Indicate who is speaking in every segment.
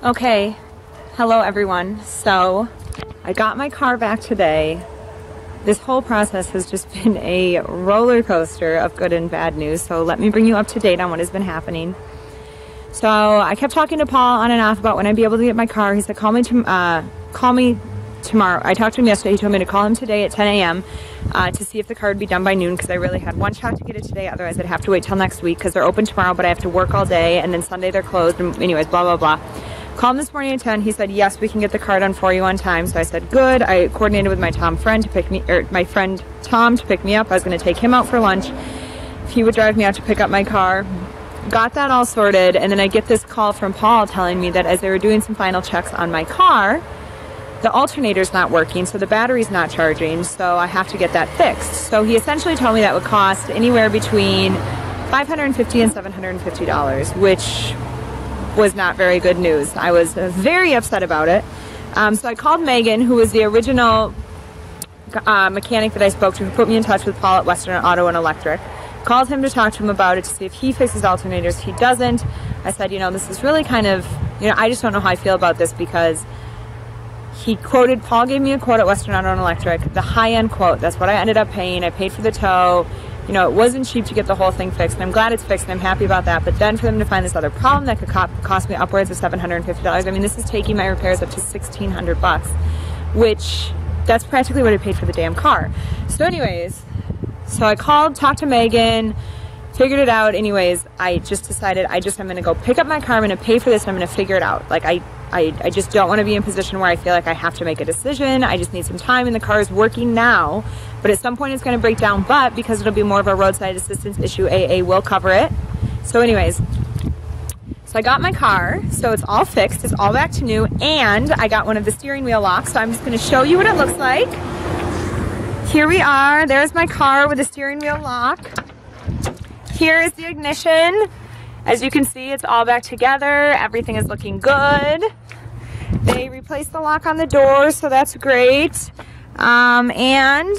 Speaker 1: Okay, hello everyone. So I got my car back today. This whole process has just been a roller coaster of good and bad news. So let me bring you up to date on what has been happening. So I kept talking to Paul on and off about when I'd be able to get my car. He said, call me tomorrow. I talked to him yesterday. He told me to call him today at 10 a.m. To see if the car would be done by noon, because I really had one shot to get it today. Otherwise, I'd have to wait till next week because they're open tomorrow, but I have to work all day, and then Sunday they're closed. And anyways, blah, blah, blah. Called him this morning at 10. He said, yes, we can get the car done for you on time. So I said, good. I coordinated with my friend Tom to pick me up. I was going to take him out for lunch. He would drive me out to pick up my car. Got that all sorted, and then I get this call from Paul telling me that as they were doing some final checks on my car, the alternator's not working, so the battery's not charging, so I have to get that fixed. So he essentially told me that would cost anywhere between $550 and $750, which was not very good news. I was very upset about it. So I called Megan, who was the original mechanic that I spoke to, who put me in touch with Paul at Western Auto and Electric. Called him to talk to him about it, to see if he fixes alternators. He doesn't. I said, this is really kind of, I just don't know how I feel about this, because Paul gave me a quote at Western Auto and Electric, the high-end quote. That's what I ended up paying. I paid for the tow. It wasn't cheap to get the whole thing fixed, and I'm glad it's fixed, and I'm happy about that. But then for them to find this other problem that could cost me upwards of $750, this is taking my repairs up to $1,600, which that's practically what I paid for the damn car. So anyways, so I called, talked to Megan, figured it out. Anyways, I just decided I'm going to go pick up my car. I'm going to pay for this, and I'm going to figure it out. I just don't want to be in a position where I feel like I have to make a decision. I just need some time, and the car is working now, but at some point it's going to break down. But because it'll be more of a roadside assistance issue, AA will cover it. So anyways, so I got my car, so it's all fixed. It's all back to new, and I got one of the steering wheel locks. So I'm just going to show you what it looks like. Here we are. There's my car with the steering wheel lock. Here is the ignition. As you can see, it's all back together. Everything is looking good. They replaced the lock on the door, so that's great. And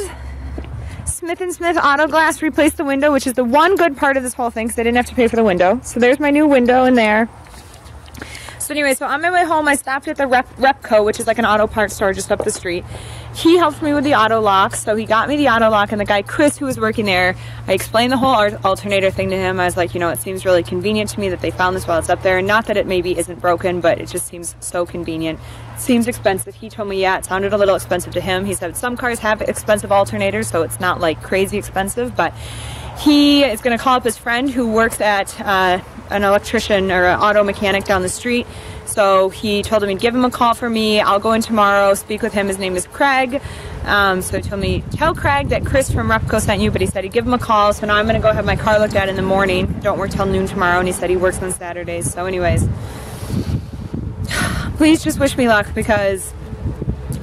Speaker 1: Smith & Smith Auto Glass replaced the window, which is the one good part of this whole thing, because I didn't have to pay for the window. So there's my new window in there. So anyway, so on my way home, I stopped at the Repco, which is like an auto parts store just up the street. He helped me with the auto lock, so he got me the auto lock, and the guy, Chris, who was working there, I explained the whole alternator thing to him. I was like, it seems really convenient to me that they found this while it's up there. Not that it maybe isn't broken, but it just seems so convenient. It seems expensive. He told me, yeah, it sounded a little expensive to him. He said some cars have expensive alternators, so it's not like crazy expensive, but he is going to call up his friend who works at an electrician or an auto mechanic down the street. So he told him he'd give him a call for me. I'll go in tomorrow, speak with him. His name is Craig. So he told me, tell Craig that Chris from Repco sent you, but he said he'd give him a call. So now I'm going to go have my car looked at in the morning. Don't work till noon tomorrow, and he said he works on Saturdays. So anyways, please just wish me luck, because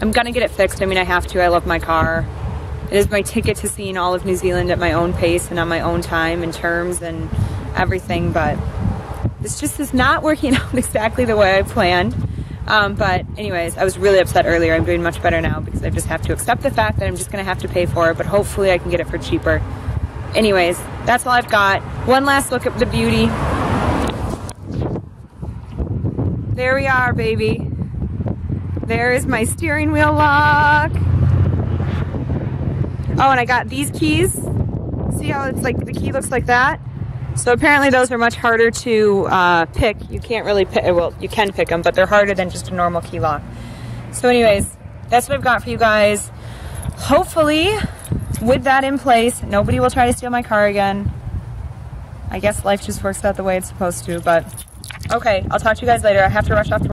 Speaker 1: I'm going to get it fixed. I have to. I love my car. It is my ticket to seeing all of New Zealand at my own pace and on my own time and terms and everything, but this just is not working out exactly the way I planned. But anyways, I was really upset earlier. I'm doing much better now, because I just have to accept the fact that I'm just going to have to pay for it, but hopefully I can get it for cheaper. Anyways, that's all I've got. One last look at the beauty. There we are, baby. There is my steering wheel lock. Oh, and I got these keys. See how it's like the key looks like that? So apparently those are much harder to pick. You can't really pick, well, you can pick them, but they're harder than just a normal key lock. So anyways, that's what I've got for you guys. Hopefully, with that in place, nobody will try to steal my car again. I guess life just works out the way it's supposed to, but okay, I'll talk to you guys later. I have to rush off to